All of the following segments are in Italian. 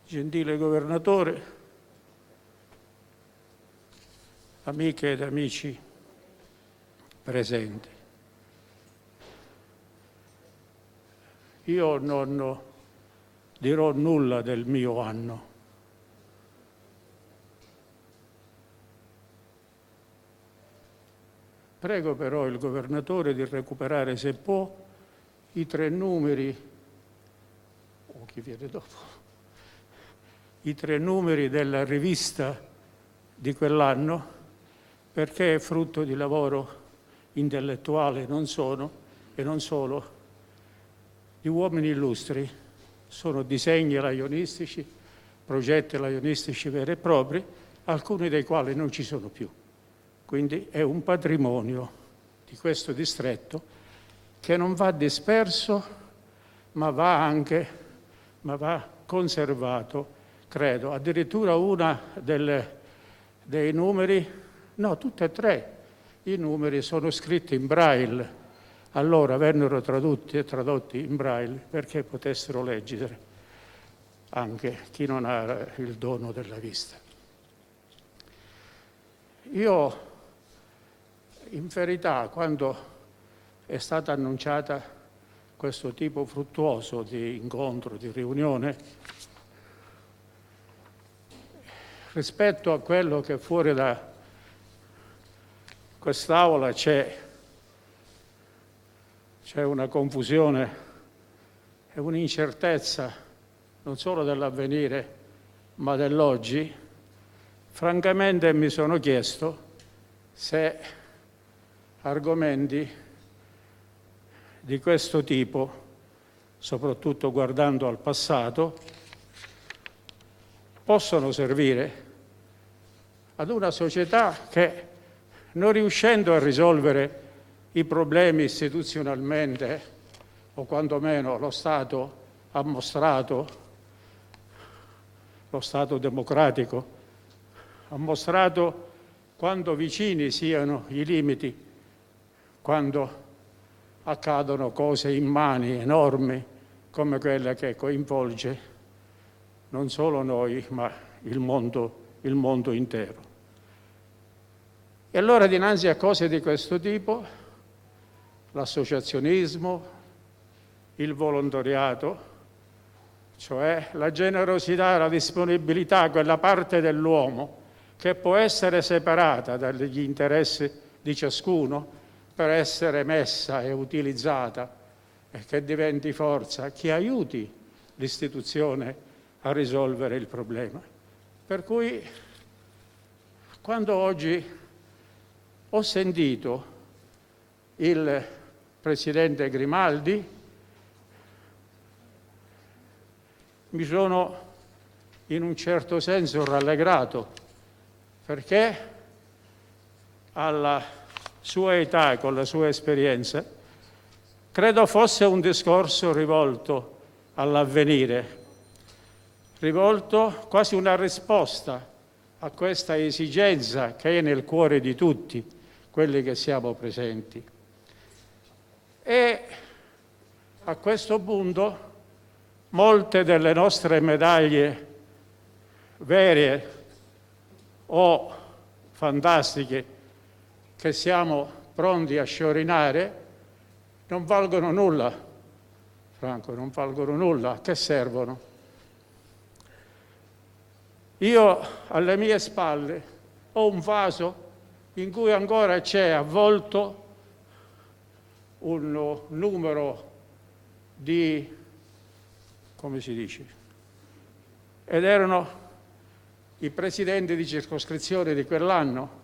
Gentile Governatore, amiche ed amici presenti, io non dirò nulla del mio anno. Prego però il Governatore di recuperare, se può, i 3 numeri, o chi viene dopo, i 3 numeri della rivista di quell'anno, perché è frutto di lavoro intellettuale, non solo, di uomini illustri. Sono disegni laionistici, progetti laionistici veri e propri, alcuni dei quali non ci sono più. Quindi è un patrimonio di questo distretto che non va disperso, ma va conservato, credo. Addirittura una dei numeri, no, tutte e 3 i numeri sono scritti in braille. Allora vennero tradotti in braille perché potessero leggere anche chi non ha il dono della vista. Io, in verità, quando è stata annunciata questo tipo fruttuoso di incontro, di riunione, rispetto a quello che fuori da quest'Aula c'è una confusione e un'incertezza non solo dell'avvenire ma dell'oggi, francamente mi sono chiesto se argomenti di questo tipo, soprattutto guardando al passato, possono servire ad una società che, non riuscendo a risolvere i problemi istituzionalmente, o quantomeno lo Stato ha mostrato, lo Stato democratico ha mostrato quanto vicini siano i limiti quando accadono cose immani, enormi, come quella che coinvolge non solo noi, ma il mondo intero. E allora, dinanzi a cose di questo tipo, l'associazionismo, il volontariato, cioè la generosità, la disponibilità, quella parte dell'uomo che può essere separata dagli interessi di ciascuno per essere messa e utilizzata e che diventi forza, che aiuti l'istituzione a risolvere il problema. Per cui, quando oggi ho sentito il Presidente Grimaldi, mi sono in un certo senso rallegrato, perché alla sua età e con la sua esperienza credo fosse un discorso rivolto all'avvenire, rivolto quasi una risposta a questa esigenza che è nel cuore di tutti quelli che siamo presenti. E a questo punto molte delle nostre medaglie vere o fantastiche che siamo pronti a sciorinare non valgono nulla, Franco, non valgono nulla. A che servono? Io alle mie spalle ho un vaso in cui ancora c'è avvolto un numero di, come si dice, ed erano i presidenti di circoscrizione di quell'anno,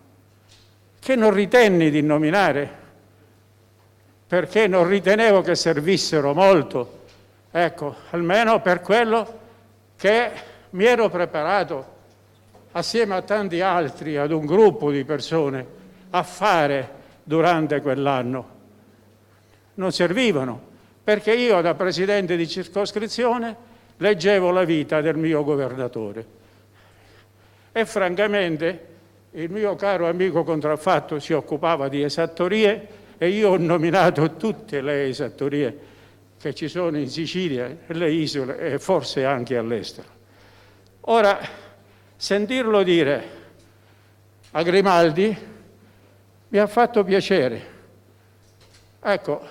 che non ritenni di nominare perché non ritenevo che servissero molto, ecco, almeno per quello che mi ero preparato assieme a tanti altri, ad un gruppo di persone, a fare durante quell'anno. Non servivano, perché io da presidente di circoscrizione leggevo la vita del mio governatore e francamente il mio caro amico contraffatto si occupava di esattorie e io ho nominato tutte le esattorie che ci sono in Sicilia, le isole e forse anche all'estero. Ora, sentirlo dire a Grimaldi mi ha fatto piacere. Ecco,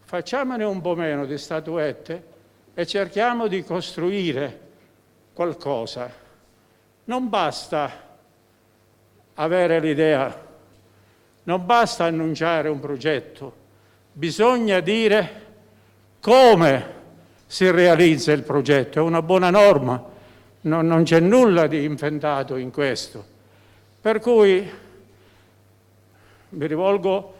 facciamone un po' meno di statuette e cerchiamo di costruire qualcosa. Non basta avere l'idea, non basta annunciare un progetto, bisogna dire come si realizza il progetto. È una buona norma, non c'è nulla di inventato in questo. Per cui mi rivolgo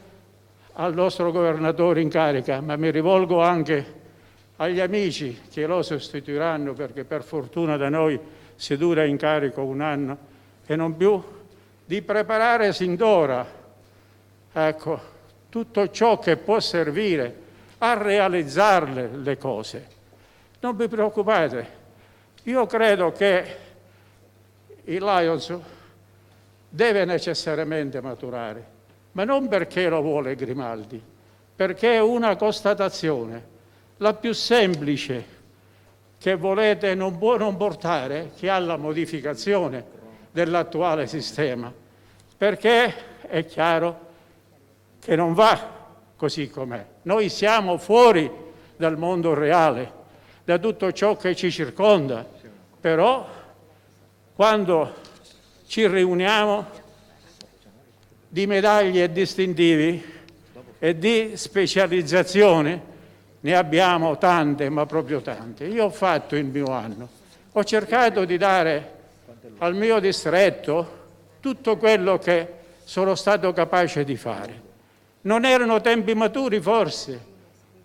al nostro governatore in carica, ma mi rivolgo anche agli amici che lo sostituiranno, perché per fortuna da noi si dura in carico 1 anno e non più, di preparare sin d'ora, ecco, tutto ciò che può servire a realizzare le cose. Non vi preoccupate, io credo che il Lions deve necessariamente maturare, ma non perché lo vuole Grimaldi, perché è una constatazione, la più semplice che volete non può non portare, che alla modificazione dell'attuale sistema, perché è chiaro che non va così com'è. Noi siamo fuori dal mondo reale, da tutto ciò che ci circonda, però quando ci riuniamo di medaglie e distintivi e di specializzazione ne abbiamo tante, ma proprio tante. Io ho fatto il mio anno, ho cercato di dare al mio distretto tutto quello che sono stato capace di fare. Non erano tempi maturi forse,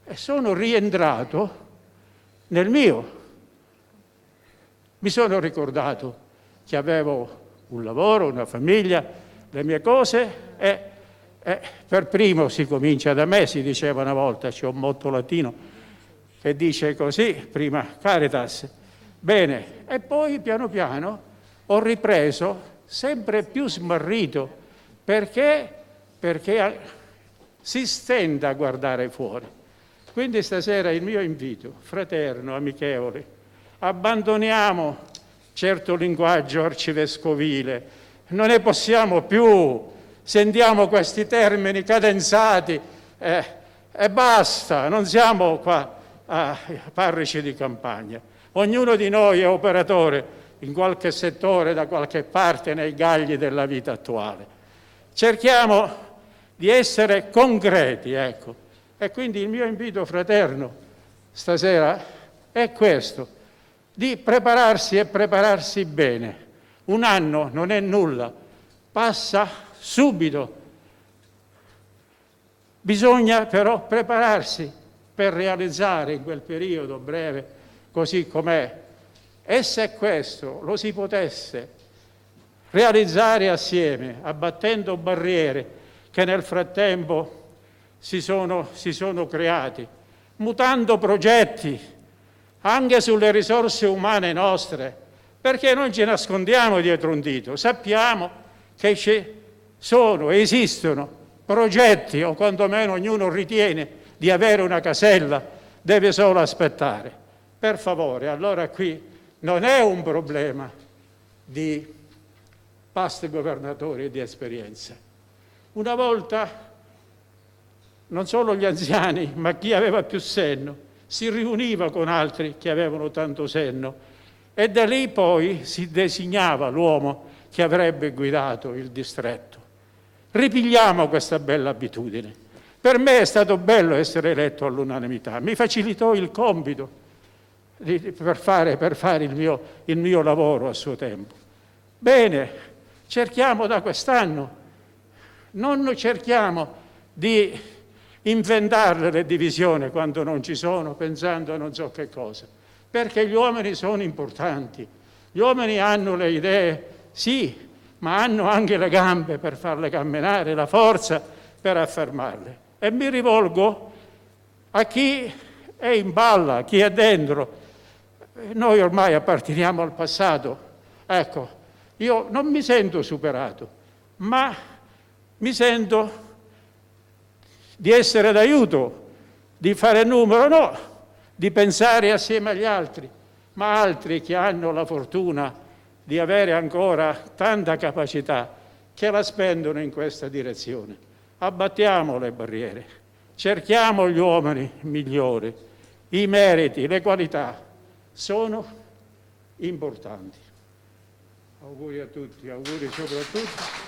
e sono rientrato nel mio. Mi sono ricordato che avevo un lavoro, una famiglia, le mie cose e per primo si comincia da me, si diceva una volta, c'è un motto latino che dice così, prima Caritas. Bene, e poi piano piano ho ripreso sempre più smarrito, perché si stenta a guardare fuori. Quindi stasera il mio invito, fraterno, amichevole, abbandoniamo certo linguaggio arcivescovile, non ne possiamo più, sentiamo questi termini cadenzati e basta, non siamo qua parroci di campagna. Ognuno di noi è operatore in qualche settore, da qualche parte, nei gagli della vita attuale. Cerchiamo di essere concreti, ecco. E quindi il mio invito fraterno stasera è questo, di prepararsi e prepararsi bene. 1 anno non è nulla, passa subito. Bisogna però prepararsi per realizzare in quel periodo breve, così com'è. E se questo lo si potesse realizzare assieme, abbattendo barriere che nel frattempo si sono creati, mutando progetti anche sulle risorse umane nostre, perché non ci nascondiamo dietro un dito, sappiamo che esistono progetti, o quantomeno ognuno ritiene di avere una casella, deve solo aspettare. Per favore, allora qui non è un problema di past governatori e di esperienza. Una volta non solo gli anziani, ma chi aveva più senno, si riuniva con altri che avevano tanto senno e da lì poi si designava l'uomo che avrebbe guidato il distretto. Ripigliamo questa bella abitudine. Per me è stato bello essere eletto all'unanimità, mi facilitò il compito per fare il mio lavoro a suo tempo. Bene, cerchiamo da quest'anno, non cerchiamo di inventarle le divisioni quando non ci sono, pensando a non so che cosa, perché gli uomini sono importanti, gli uomini hanno le idee, sì, ma hanno anche le gambe per farle camminare, la forza per affermarle. E mi rivolgo a chi è in balla, chi è dentro. Noi ormai apparteniamo al passato. Ecco, io non mi sento superato, ma mi sento di essere d'aiuto, di fare numero, no, di pensare assieme agli altri, ma altri che hanno la fortuna di avere ancora tanta capacità che la spendono in questa direzione. Abbattiamo le barriere, cerchiamo gli uomini migliori, i meriti, le qualità sono importanti. Auguri a tutti, auguri soprattutto